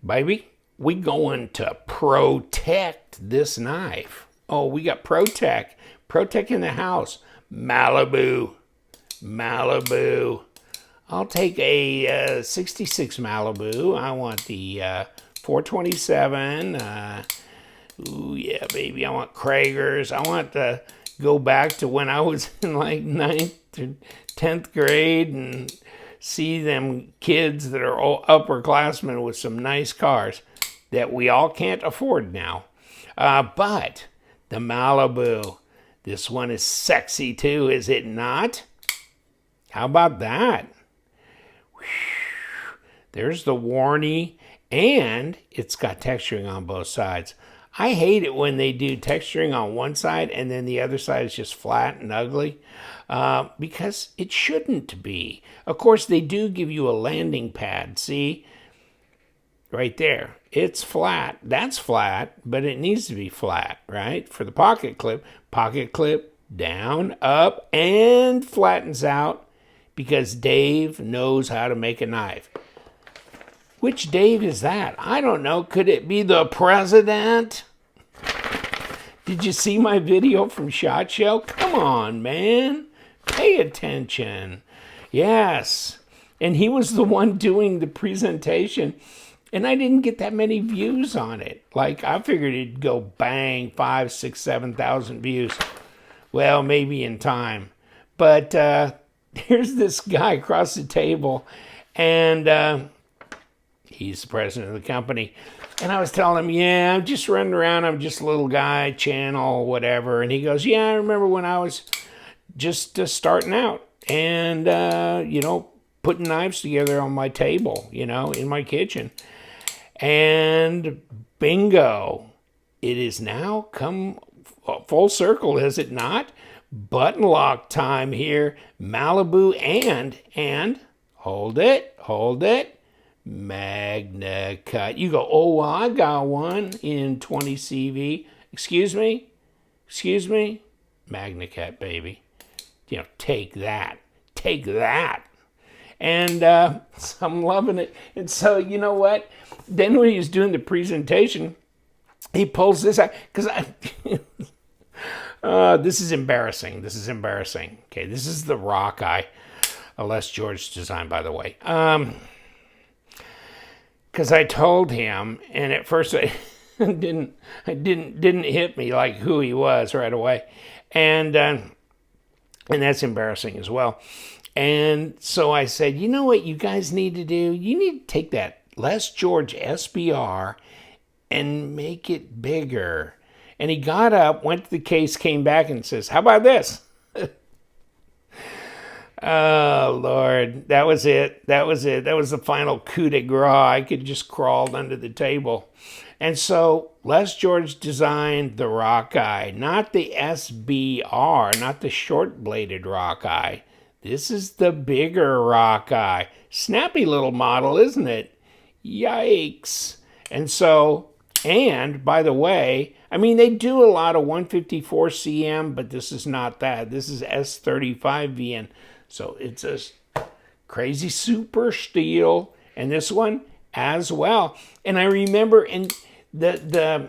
Baby, we going to protect this knife. Oh, we got Protect. Protect in the house. Malibu. Malibu. I'll take a 66 Malibu. I want the 427. Ooh, yeah, baby. I want Kragers. I want to go back to when I was in like 9th or 10th grade and see them kids that are all upperclassmen with some nice cars that we all can't afford now. But the Malibu, this one is sexy too, is it not? How about that? There's the Wharny, and it's got texturing on both sides. I hate it when they do texturing on one side and then the other side is just flat and ugly, because it shouldn't be. Of course, they do give you a landing pad. See? Right there. It's flat. That's flat, but it needs to be flat, right? For the pocket clip down, up, and flattens out because Dave knows how to make a knife. Which Dave is that? I don't know. Could it be the president? Did you see my video from SHOT Show? Come on, man. Pay attention. Yes. And he was the one doing the presentation. And I didn't get that many views on it. Like, I figured it'd go bang, 5, 6, 7,000 views. Well, maybe in time. But here's this guy across the table. And he's the president of the company. And I was telling him, yeah, I'm just running around. I'm just a little guy, channel, whatever. And he goes, yeah, I remember when I was just starting out and, putting knives together on my table, in my kitchen. And bingo, it is now come full circle, is it not? Button lock time here. Malibu and hold it. Magnacut. You go, oh, well, I got one in 20 CV. Excuse me? Magnacut, baby. Take that. And so I'm loving it. And so, you know what? Then when he was doing the presentation, he pulls this out. Because this is embarrassing. Okay, this is the Rock Eye. A Les George design, by the way. Because I told him, and at first it didn't hit me like who he was right away, and that's embarrassing as well. And so I said, you know what you guys need to do? You need to take that Les George SBR and make it bigger. And he got up, went to the case, came back, and says, "How about this?" Oh, Lord. That was it. That was the final coup de grace. I could just crawled under the table. And so Les George designed the Rock Eye, not the SBR, not the short-bladed Rock Eye. This is the bigger Rock Eye. Snappy little model, isn't it? Yikes. And by the way, I mean, they do a lot of 154 CM, but this is not that. This is S35VN. So it's a crazy super steel, and this one as well. And I remember in the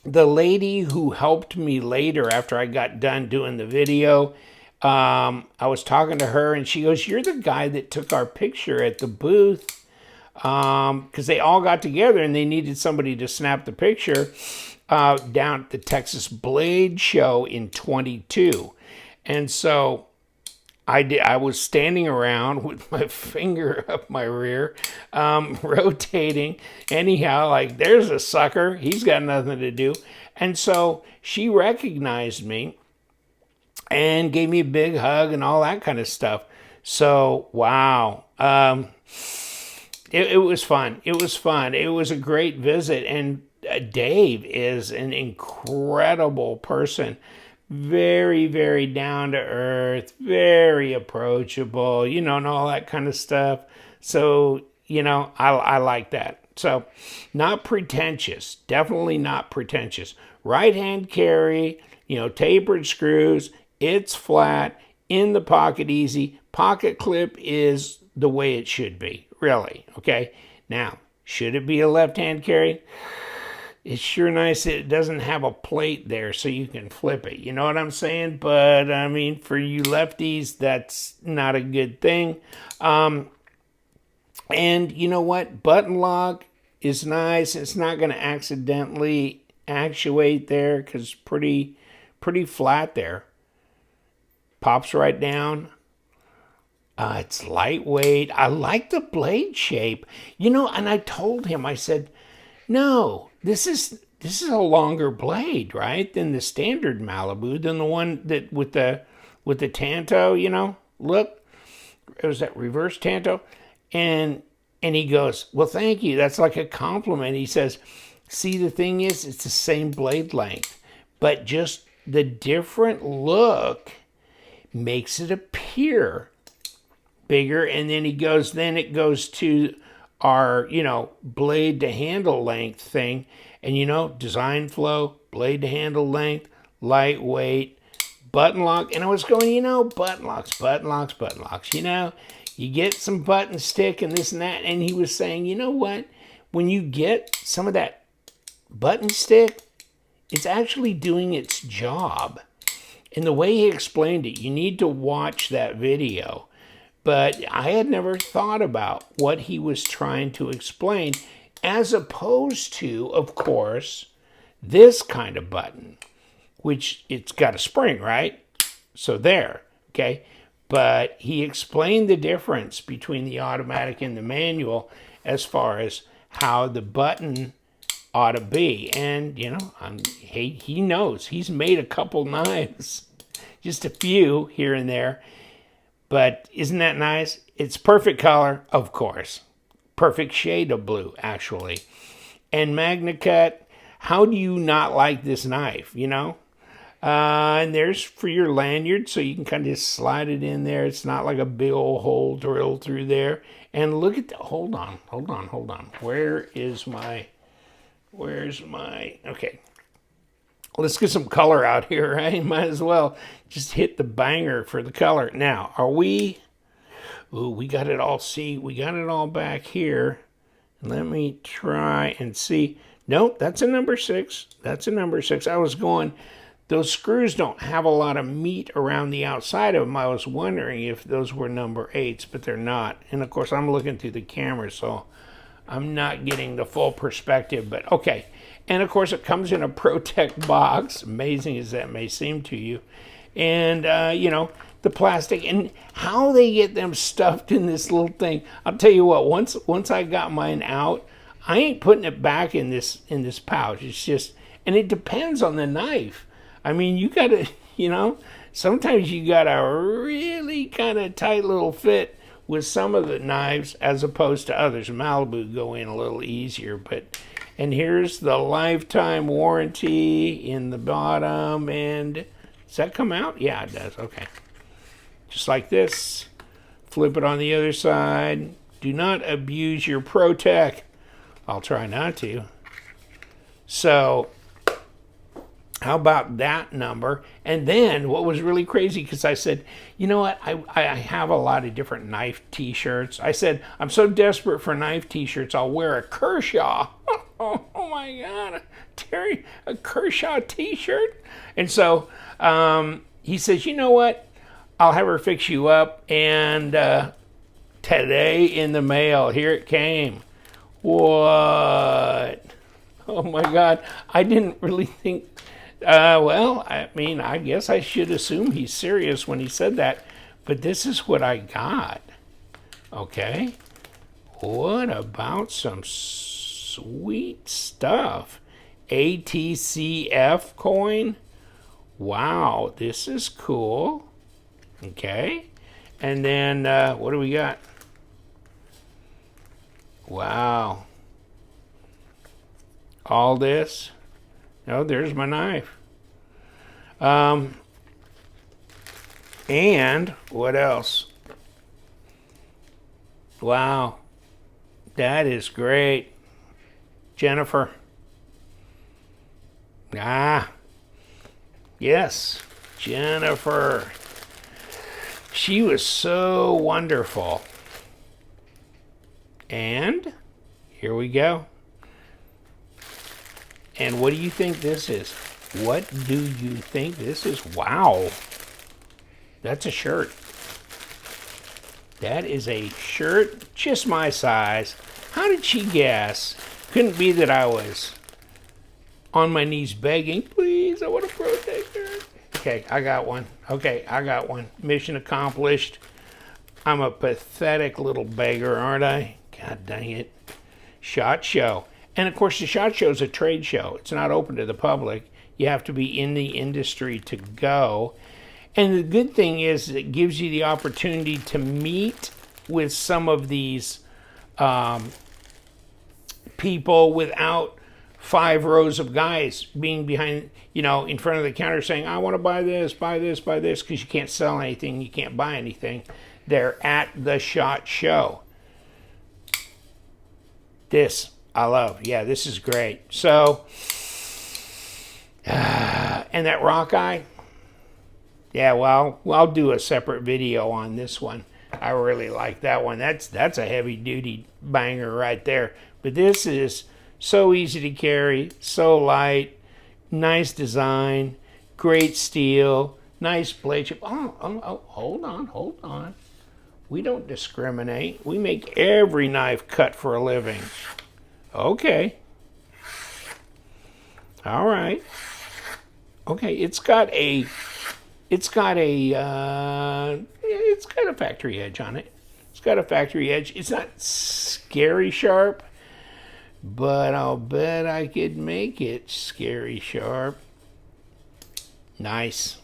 lady who helped me later after I got done doing the video, I was talking to her, and she goes, "You're the guy that took our picture at the booth," because they all got together and they needed somebody to snap the picture down at the Texas Blade Show in 22. And so I was standing around with my finger up my rear, rotating. Anyhow, like, there's a sucker. He's got nothing to do. And so she recognized me and gave me a big hug and all that kind of stuff. So, wow. It was fun. It was a great visit. And Dave is an incredible person. Very, very down to earth, very approachable, and all that kind of stuff. So, I like that. So, not pretentious, definitely not pretentious. Right hand carry, tapered screws, it's flat, in the pocket easy. Pocket clip is the way it should be, really, okay? Now, Should it be a left-hand carry? It's sure nice that it doesn't have a plate there so you can flip it. You know what I'm saying? But, I mean, for you lefties, that's not a good thing. And you know what? Button lock is nice. It's not going to accidentally actuate there because pretty flat there. Pops right down. It's lightweight. I like the blade shape. You know, and I told him, I said, no, this is a longer blade, right, than the standard Malibu, than the one that with the Tanto, you know. Look, it was that reverse Tanto. And he goes, well, thank you. That's like a compliment. He says, see, the thing is, it's the same blade length, but just the different look makes it appear bigger. And then it goes to our, you know, blade to handle length thing. And, you know, design flow, blade to handle length, lightweight, button lock. And I was going, you know, button locks, you know, you get some button stick and this and that. And he was saying, you know what, when you get some of that button stick, it's actually doing its job. And the way he explained it, you need to watch that video. But I had never thought about what he was trying to explain, as opposed to, of course, this kind of button, which it's got a spring, right? So there, okay? But he explained the difference between the automatic and the manual as far as how the button ought to be. And, you know, he knows. He's made a couple knives, just a few here and there. But isn't that nice? It's perfect color, of course. Perfect shade of blue, actually. And Magnacut, how do you not like this knife, you know? And there's for your lanyard, so you can kind of just slide it in there. It's not like a big old hole drilled through there. And look at the, hold on. Where's my, okay. Let's get some color out here, right? Might as well just hit the banger for the color. Now, are we, ooh, we got it all, see, we got it all back here. Let me try and see. Nope, that's a number 6. That's a number 6. I was going, those screws don't have a lot of meat around the outside of them. I was wondering if those were number 8s, but they're not. And of course, I'm looking through the camera, so I'm not getting the full perspective, but okay. And of course, it comes in a ProTech box, amazing as that may seem to you. And, you know, the plastic and how they get them stuffed in this little thing. I'll tell you what, once I got mine out, I ain't putting it back in this pouch. It's just, and it depends on the knife. I mean, you got to, you know, sometimes you got a really kind of tight little fit with some of the knives as opposed to others. Malibu go in a little easier, but, and here's the lifetime warranty in the bottom. And does that come out? Yeah, it does. Okay. Just like this. Flip it on the other side. Do not abuse your ProTech. I'll try not to. So, how about that number? And then what was really crazy, because I said, you know what, I have a lot of different knife t-shirts. I said, I'm so desperate for knife t-shirts, I'll wear a Kershaw. Oh my God, Terry, a Kershaw t-shirt? And so he says, you know what, I'll have her fix you up. And today in the mail, here it came. What? Oh my God, I didn't really think, well, I mean, I guess I should assume he's serious when he said that, but this is what I got. Okay. What about some sweet stuff? ATCF coin. Wow, this is cool. Okay. And then, what do we got? Wow. All this. Oh, there's my knife. And what else? Wow. That is great. Jennifer. Ah. Yes. Jennifer. She was so wonderful. And Here we go. And what do you think this is? What do you think this is? Wow. That's a shirt. That is a shirt, just my size. How did she guess? Couldn't be that I was on my knees begging, please, I want a protector. Okay, I got one. Okay, I got one. Mission accomplished. I'm a pathetic little beggar, aren't I? God dang it. SHOT Show. And of course, the SHOT Show is a trade show. It's not open to the public. You have to be in the industry to go. And the good thing is it gives you the opportunity to meet with some of these people without 5 rows of guys being behind, in front of the counter saying, I want to buy this, because you can't sell anything, you can't buy anything. They're at the SHOT Show. This, I love. Yeah, this is great. So, and that rock eye, yeah, well, I'll do a separate video on this one. I really like that one. That's a heavy-duty banger right there. But this is so easy to carry, so light, nice design, great steel, nice blade shape. Oh, hold on. We don't discriminate. We make every knife cut for a living. Okay. All right. Okay, it's got a factory edge on it. It's got a factory edge. It's not scary sharp, but I'll bet I could make it scary sharp. Nice.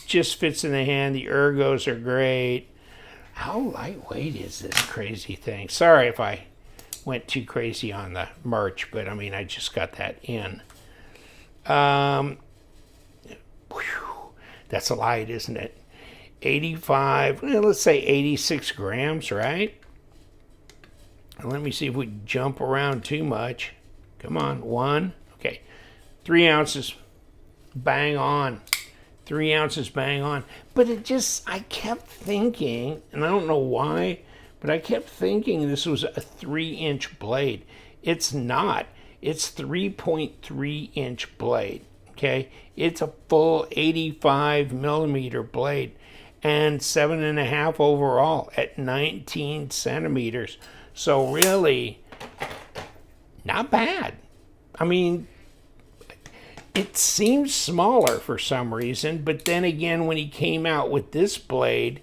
Just fits in the hand. The ergos are great. How lightweight is this crazy thing? Sorry if I went too crazy on the merch, but I mean, I just got that in. That's a light, isn't it? 85, well, let's say 86 grams, right? And let me see if we jump around too much. Come on, 1. Okay, 3 ounces, bang on. 3 ounces, bang on. But I kept thinking, and I don't know why, but I kept thinking this was a 3-inch blade. It's not. It's 3.3-inch blade. Okay, it's a full 85 millimeter blade and 7.5 overall at 19 centimeters. So really, not bad. I mean, it seems smaller for some reason, but then again, when he came out with this blade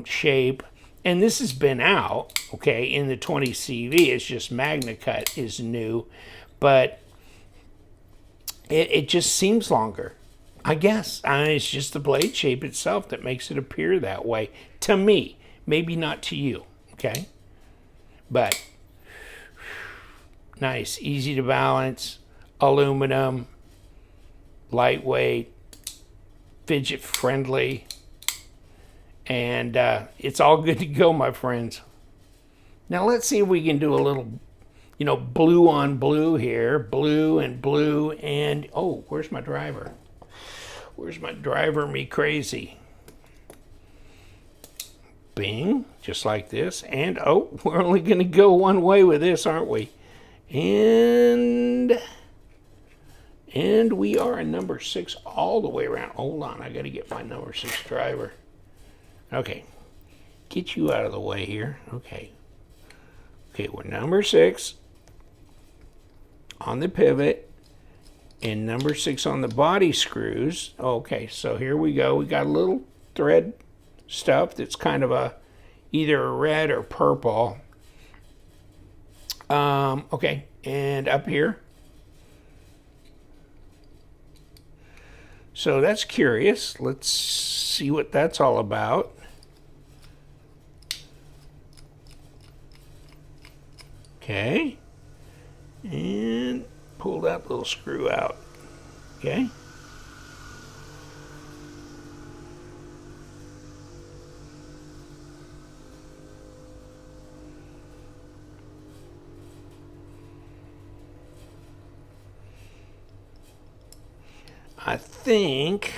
shape, and this has been out, okay, in the 20 CV, it's just Magnacut is new, but it just seems longer, I guess. It's just the blade shape itself that makes it appear that way to me. Maybe not to you, okay? But nice, easy to balance, aluminum, lightweight, fidget friendly, and it's all good to go, my friends. Now let's see if we can do a little blue on blue here. Blue and blue and... Oh, where's my driver? Where's my driver me crazy? Bing, just like this. And, oh, we're only going to go one way with this, aren't we? And we are a number 6 all the way around. Hold on, I got to get my number 6 driver. Okay, get you out of the way here. Okay, we're number 6. On the pivot and number 6 on the body screws. Okay, so here we go. We got a little thread stuff that's kind of either a red or purple. Okay, and up here. So that's curious. Let's see what that's all about. Okay. And pull that little screw out. Okay. I think.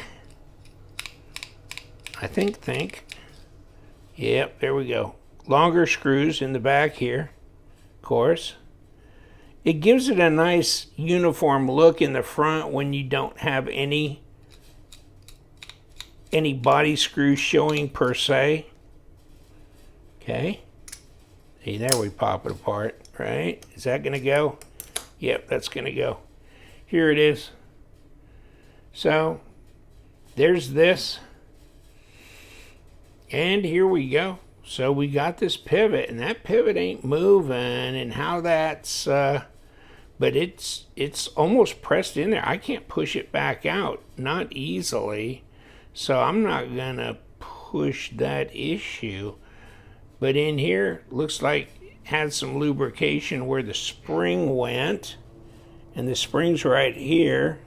Yep, there we go. Longer screws in the back here. of course. It gives it a nice uniform look in the front when you don't have any body screws showing per se. Okay. See, there we pop it apart, right? Is that going to go? Yep, that's going to go. Here it is. So, there's this. And here we go. So we got this pivot, and that pivot ain't moving, and how that's, but it's almost pressed in there. I can't push it back out, not easily. So I'm not going to push that issue. But in here, looks like it had some lubrication where the spring went. And the spring's right here.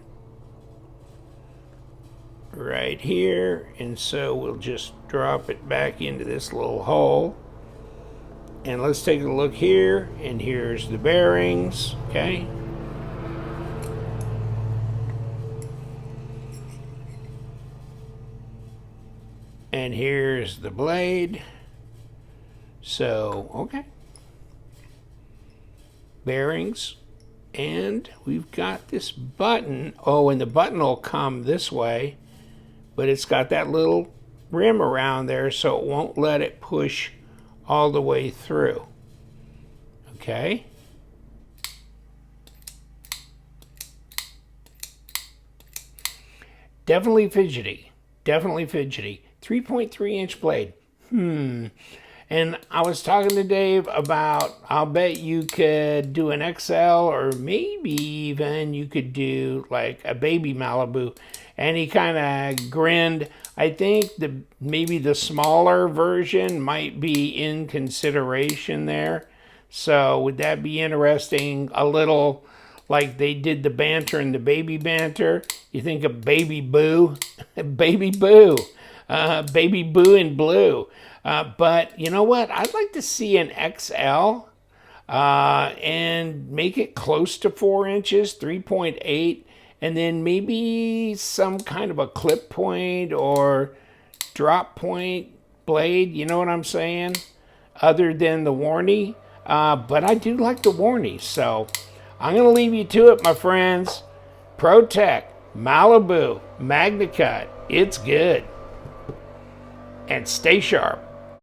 Right here. And so we'll just drop it back into this little hole. And let's take a look here. And here's the bearings. Okay. And here's the blade. So, okay. Bearings. And we've got this button. Oh, and the button will come this way. But it's got that little rim around there so it won't let it push all the way through. Okay. Definitely fidgety. Definitely fidgety. 3.3-inch blade. And I was talking to Dave about, I'll bet you could do an XL, or maybe even you could do like a baby Malibu. And he kind of grinned. I think maybe the smaller version might be in consideration there. So would that be interesting? A little like they did the Banter and the Baby Banter. You think of Baby Boo, Baby Boo, Baby Boo in blue. But you know what? I'd like to see an XL and make it close to 4 inches, 3.8, and then maybe some kind of a clip point or drop point blade. You know what I'm saying? Other than the Wharny. But I do like the Wharny. So I'm going to leave you to it, my friends. ProTech, Malibu, Magnacut. It's good. And stay sharp.